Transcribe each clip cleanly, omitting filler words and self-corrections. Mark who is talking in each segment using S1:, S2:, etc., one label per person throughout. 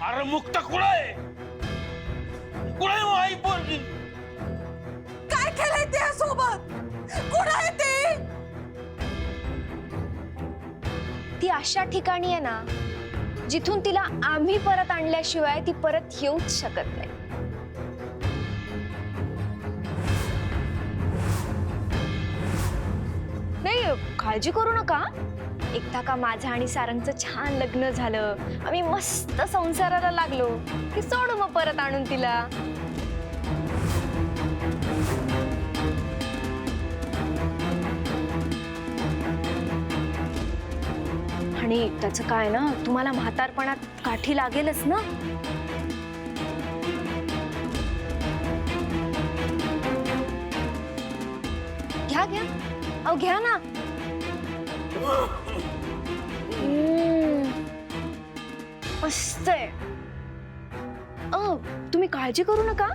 S1: अरे मुक्त कुठे कुठे आई पोरगी?
S2: काय केलंय त्या सोबत? कोण आहे ते?
S3: ती अशा ठिकाणी आहे ना जिथून तिला आम्ही परत आणल्याशिवाय ती परत येऊच शकत नाही. नाही, काळजी करू नका. एकदा का माझं आणि सारंगचं छान लग्न झालं, आम्ही मस्त संसाराला लागलो की सोडू मग परत आणून तिला. आणि त्याचं काय ना, तुम्हाला म्हातारपणात काठी लागेलच ना. घ्या घ्या, अहो घ्या ना. मस्त आहे. तुम्ही काळजी करू नका.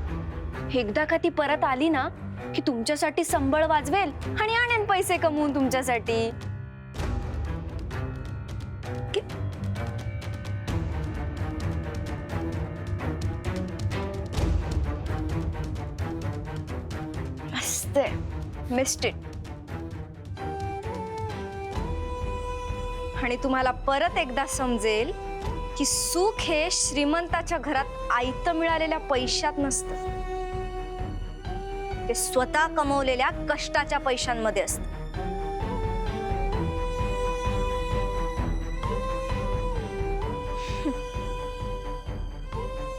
S3: एकदा का ती परत आली ना की तुमच्यासाठी संबळ वाजवेल आणि आणेन पैसे कमवून तुमच्यासाठी. मस्त आहे. Missed it. आणि तुम्हाला परत एकदा समजेल की सुख हे श्रीमंताच्या घरात आयतं मिळालेल्या पैशात नसतं, ते स्वतः कमवलेल्या कष्टाच्या पैशांमध्ये असतं.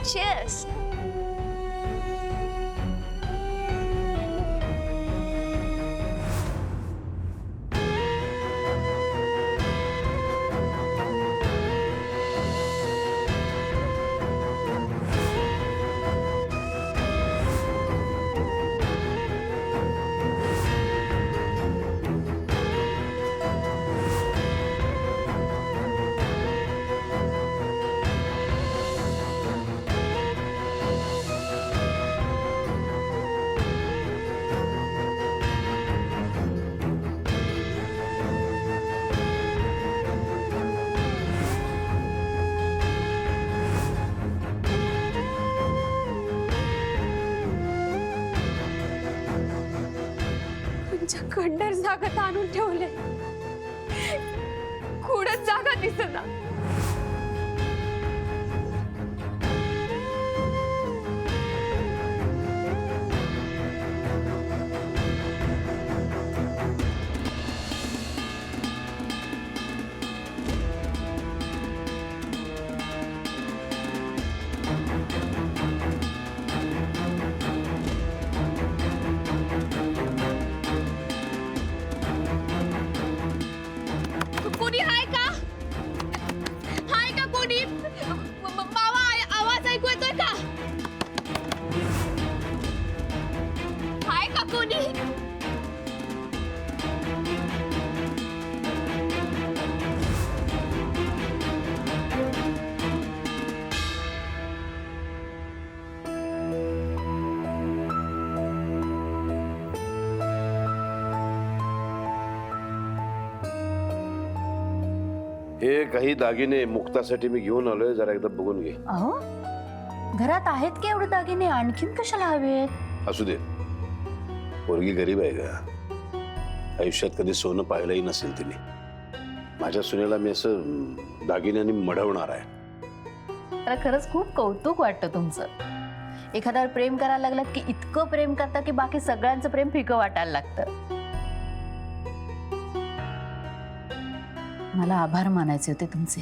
S3: Cheers. खंडर जागात आणून ठेवले, कुठंच जागा दिसना. कोणी आहे का? आहे का कोणी? बाबा, आवाज ऐकू येतोय का? आहे का कोणी?
S4: हे काही दागिने मुक्तासाठी मी घेऊन आलोय, जरा एकदा बघून घे.
S5: अहो, घरात आहेत की एवढे दागिने? आणखीन कशाला हवेत?
S4: असू दे, पोरगी गरीब आहे का? आयुष्यात कधी सोनं पाहिलंही नसेल तिने. माझ्या सुनेला मी असं दागिन्यांनी मढवणार आहे.
S5: मला खरंच खूप कौतुक वाटतं तुमचं. एखाद्यावर प्रेम करायला लागलात की इतकं प्रेम करता की बाकी सगळ्यांचं प्रेम फिकं वाटायला लागतं. मला आभार मानायचे होते तुमचे.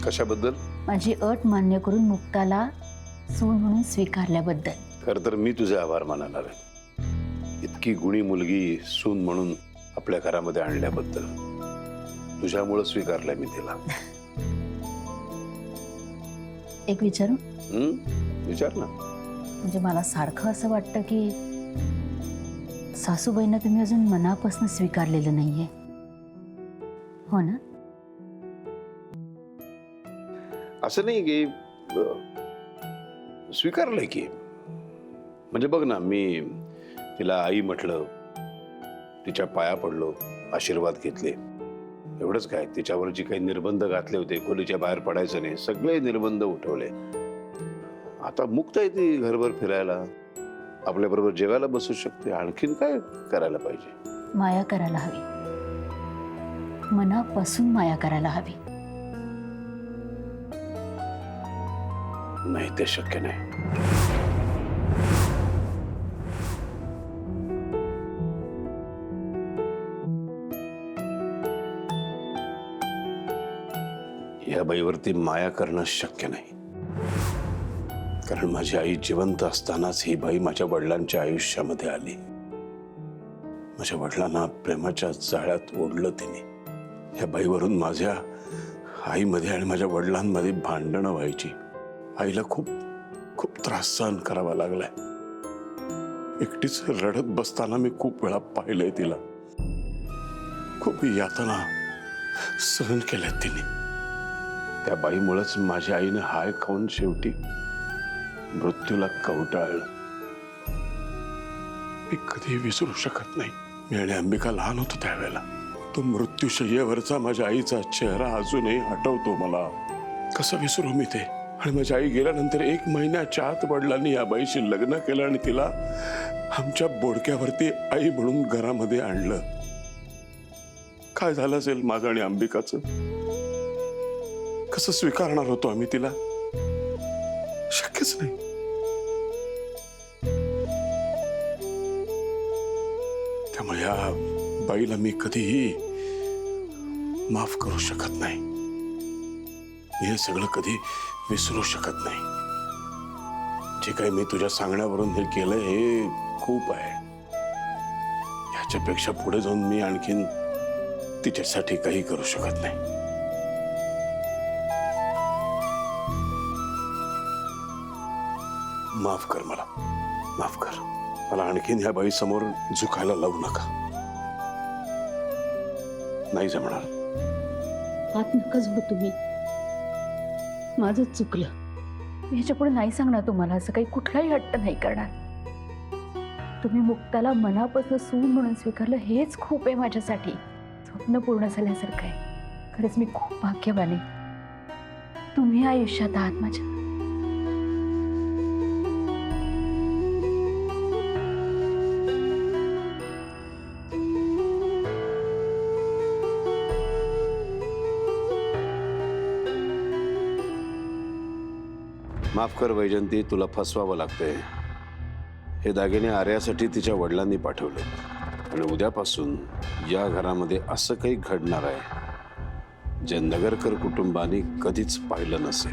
S4: कशाबद्दल?
S5: माझी अट मान्य करून मुक्ताला सून म्हणून स्वीकारल्याबद्दल.
S4: खरं तर मी तुझे आभार मानणार आहे. इतकी गुणी मुलगी सून म्हणून आपल्या घरामध्ये आणल्याबद्दल. तुझ्यामुळे स्वीकारलंय मी तिला.
S5: एक विचारू?
S4: विचार ना.
S5: म्हणजे मला सारखं असं वाटतं की सासूबाईंना तुम्ही अजून मनापासून स्वीकारलेलं नाहीये, हो ना?
S4: असं नाही की स्वीकारलंय की. म्हणजे बघ ना, मी तिला आई म्हटलं, तिच्या पाया पडलो, आशीर्वाद घेतले. एवढंच काय, तिच्यावर जी काही निर्बंध घातले होते, खोलीच्या बाहेर पडायचं नाही, सगळे निर्बंध उठवले. आता मुक्त आहे ती घरभर फिरायला, आपल्या बरोबर जेवायला बसू शकते. आणखीन काय करायला पाहिजे?
S5: माया करायला हवी, मनापासून माया करायला हवी.
S4: नाही, ते शक्य नाही. या बाईवरती माया करणं शक्य नाही, कारण माझी आई जिवंत असतानाच ही बाई माझ्या वडिलांच्या आयुष्यामध्ये आली. माझ्या वडिलांना प्रेमाच्या जाळ्यात ओढलं तिने. या बाईवरून माझ्या आईमध्ये आणि माझ्या वडिलांमध्ये भांडणं व्हायची. आईला खूप खूप त्रास सहन करावा लागलाय. एकटीच रडत बसताना मी खूप वेळा पाहिलंय तिला. खूप यातना सहन केल्यात तिने. त्या बाईमुळेच माझ्या आईने हाय खाऊन शेवटी मृत्यूला कवटाळलं. मी कधी विसरू शकत नाही. मी आणि अंबिका लहान होतो त्यावेळेला. तो मृत्यूशय्येवरचा माझ्या आईचा चेहरा अजूनही आठवतो मला. कसं विसरू मी ते? आणि माझी आई गेल्यानंतर 1 महिन्याच्या आत वडिलांनी या बाईशी लग्न केलं आणि तिला आमच्या बोडक्यावरती आई म्हणून घरामध्ये आणलं. काय झालं असेल माझं आणि अंबिकाचं? कसं स्वीकारणार होतो आम्ही तिला? शक्यच नाही. त्यामुळे या बाईला मी कधीही माफ करू शकत नाही. मी हे सगळं कधी विसरू शकत नाही. जे काही मी तुझ्या सांगण्यावरून हे केलंय हे खूप आहे. ह्याच्यापेक्षा पुढे जाऊन मी आणखीन तिच्यासाठी काही करू शकत नाही. माफ कर मला, माफ कर. मला आणखीन ह्या बाई समोर झुकायला लावू नका. नाही जमणार.
S5: हात नका जोडू तुम्ही. माझं चुकलं. मी ह्याच्यापुढे नाही सांगणार तुम्हाला. असं काही कुठलाही हट्ट नाही करणार. तुम्ही मुक्ताला मनापासून सून म्हणून स्वीकारलं हेच खूप आहे माझ्यासाठी. स्वप्न पूर्ण झाल्यासारखं आहे. खरंच मी खूप भाग्यवान आहे. तुम्ही आयुष्यात आहात माझ्या.
S4: माफ कर वैजंती, तुला फसवावं लागतंय. हे दागिने आर्यासाठी तिच्या वडिलांनी पाठवले आणि उद्यापासून या घरामध्ये असं काही घडणार आहे जे नगरकर कुटुंबाने कधीच पाहिलं नसेल.